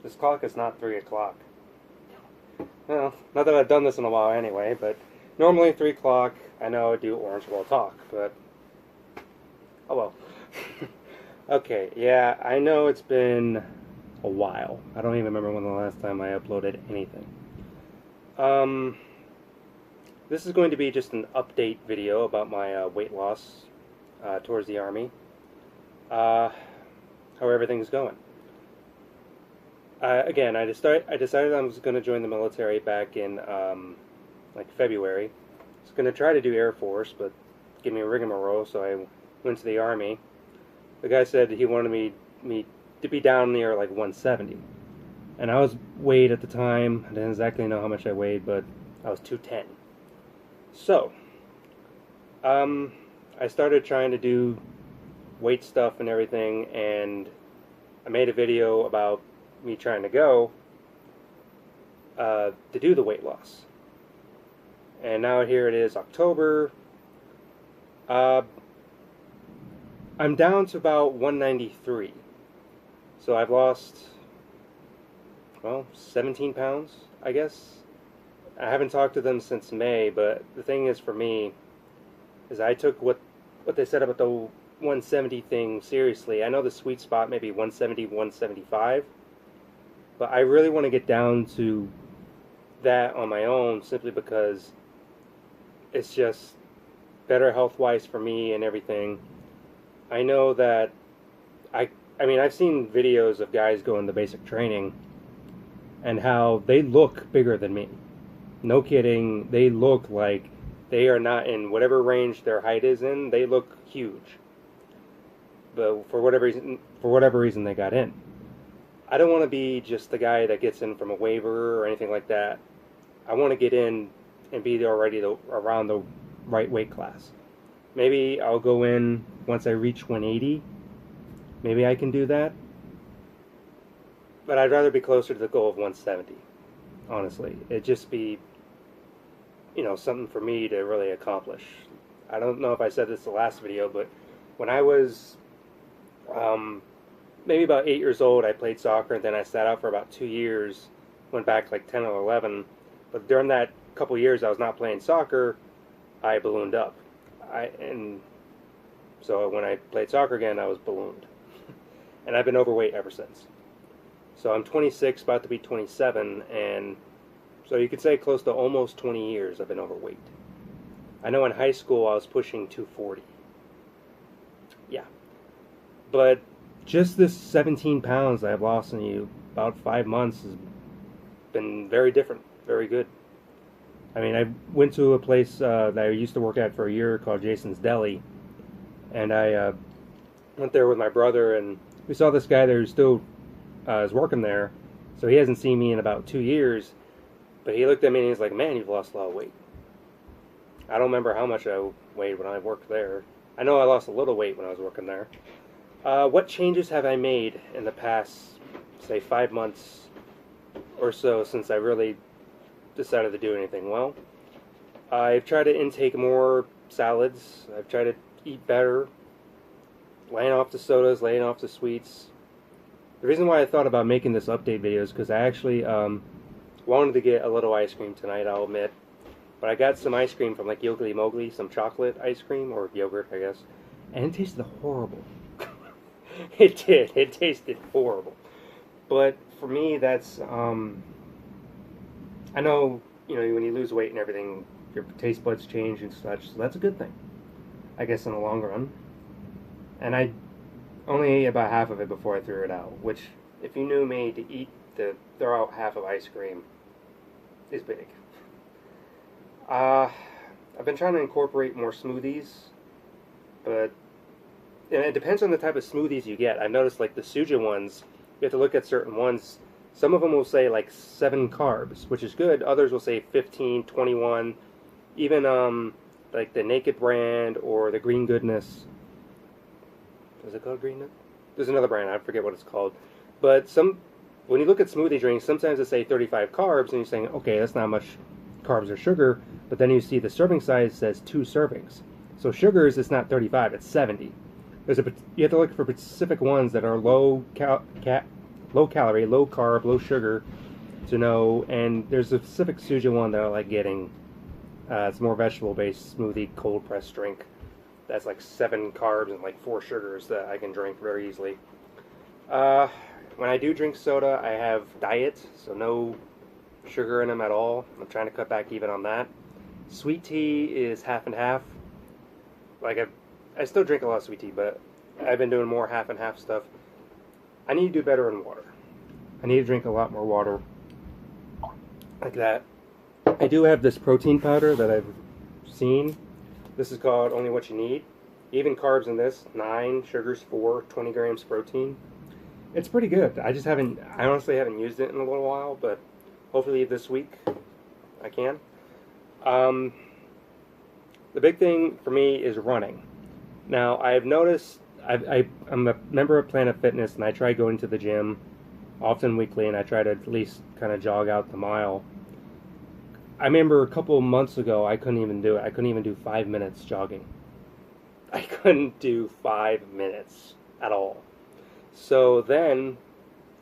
This clock is not 3 o'clock. Well, not that I've done this in a while anyway, but normally 3 o'clock, I know I do Orange World Talk, but oh well. Okay, yeah, I know it's been a while. I don't even remember when the last time I uploaded anything. Um, this is going to be just an update video about my weight loss towards the Army. How everything's going. Again, I decided I was going to join the military back in like February. I was going to try to do Air Force, but give me a rigmarole, so I went to the Army. The guy said he wanted me to be down near like 170, and I was weighed at the time. I didn't exactly know how much I weighed, but I was 210. So, I started trying to do weight stuff and everything, and I made a video about me trying to go to do the weight loss. And now here it is, October. I'm down to about 193. So I've lost, well, 17 pounds, I guess. I haven't talked to them since May, but the thing is for me, is I took what they said about the 170 thing seriously. I know the sweet spot may be 170, 175, but I really want to get down to that on my own simply because it's just better health-wise for me and everything. I know that I mean, I've seen videos of guys going to basic training and how they look bigger than me. No kidding, they look like they are not in whatever range their height is in. They look huge. But for whatever reason they got in. I don't want to be just the guy that gets in from a waiver or anything like that. I want to get in and be already around the right weight class. Maybe I'll go in once I reach 180. Maybe I can do that. But I'd rather be closer to the goal of 170, honestly. It'd just be, something for me to really accomplish. I don't know if I said this the last video, but when I was maybe about 8 years old, I played soccer, and then I sat out for about 2 years, went back like 10 or 11. But during that couple years I was not playing soccer, I ballooned up. And so when I played soccer again, I was ballooned. And I've been overweight ever since. So I'm 26, about to be 27, and so you could say close to almost 20 years I've been overweight. I know in high school I was pushing 240. Yeah. But just this 17 pounds I've lost in about 5 months has been very different, very good. I mean, I went to a place that I used to work at for a year called Jason's Deli, and I went there with my brother, and we saw this guy there who still is working there, so he hasn't seen me in about 2 years, but he looked at me and he's like, man, you've lost a lot of weight. I don't remember how much I weighed when I worked there. I know I lost a little weight when I was working there. What changes have I made in the past, say, 5 months or so since I really decided to do anything? Well, I've tried to intake more salads. I've tried to eat better, laying off the sodas, laying off the sweets. The reason why I thought about making this update video is because I actually wanted to get a little ice cream tonight, I'll admit. But I got some ice cream from like Yogli Mowgli, some chocolate ice cream, or yogurt, I guess. And it tasted horrible. It did. It tasted horrible. But for me, that's, I know, when you lose weight and everything, your taste buds change and such, so that's a good thing, I guess, in the long run. And I only ate about half of it before I threw it out, which, if you knew me, to throw out half of ice cream is big. I've been trying to incorporate more smoothies, but and it depends on the type of smoothies you get. I've noticed, like, the Suja ones, you have to look at certain ones. Some of them will say, like, 7 carbs, which is good. Others will say 15, 21. Even, like, the Naked brand or the Green Goodness. Is it called Green Goodness? There's another brand, I forget what it's called. But when you look at smoothie drinks, sometimes they say 35 carbs, and you're saying, okay, that's not much carbs or sugar. But then you see the serving size says 2 servings. So sugars, it's not 35, it's 70. You have to look for specific ones that are low low calorie, low carb, low sugar to know. And there's a specific Suja one that I like getting. It's more vegetable based smoothie cold pressed drink. That's like 7 carbs and like 4 sugars that I can drink very easily. When I do drink soda, I have diet, so no sugar in them at all. I'm trying to cut back even on that. Sweet tea is half and half. Like I still drink a lot of sweet tea, but I've been doing more half and half stuff. I need to do better in water. I need to drink a lot more water. Like that. I do have this protein powder that I've seen. This is called Only What You Need. Even carbs in this, 9, sugars 4, 20 grams protein. It's pretty good. I honestly haven't used it in a little while, but hopefully this week I can. The big thing for me is running. Now, I've noticed, I'm a member of Planet Fitness, and I try going to the gym often weekly, and I try to at least kind of jog out the mile. I remember a couple of months ago, I couldn't even do it. I couldn't even do 5 minutes jogging. I couldn't do 5 minutes at all. So then,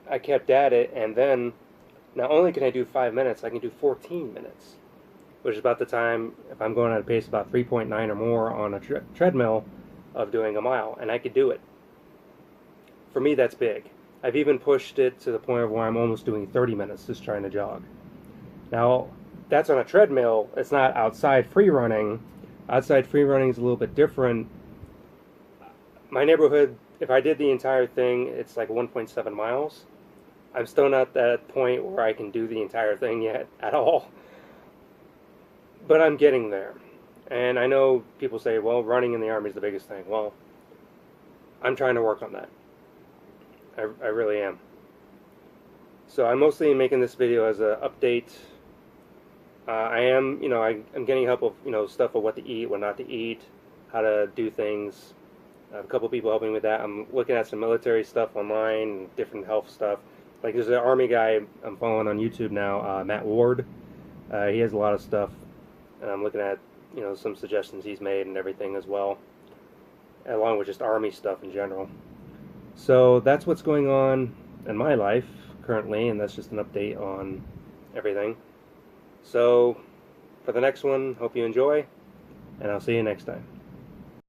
I kept at it, and then, not only can I do 5 minutes, I can do 14 minutes. Which is about the time, if I'm going at a pace about 3.9 or more on a treadmill, of doing a mile, and I could do it. For me, that's big. I've even pushed it to the point of where I'm almost doing 30 minutes just trying to jog. Now, that's on a treadmill. It's not outside free running. Outside free running is a little bit different. My neighborhood, if I did the entire thing, it's like 1.7 miles. I'm still not at that point where I can do the entire thing yet at all. But I'm getting there. And I know people say, well, running in the Army is the biggest thing. Well, I'm trying to work on that. I really am. So I'm mostly making this video as an update. I'm getting help with, stuff of what to eat, what not to eat, how to do things. I have a couple people helping with that. I'm looking at some military stuff online, different health stuff. Like there's an Army guy I'm following on YouTube now, Matt Ward. He has a lot of stuff, and I'm looking at some suggestions he's made and everything as well, along with just Army stuff in general. So that's what's going on in my life currently, and that's just an update on everything. So for the next one, hope you enjoy, and I'll see you next time.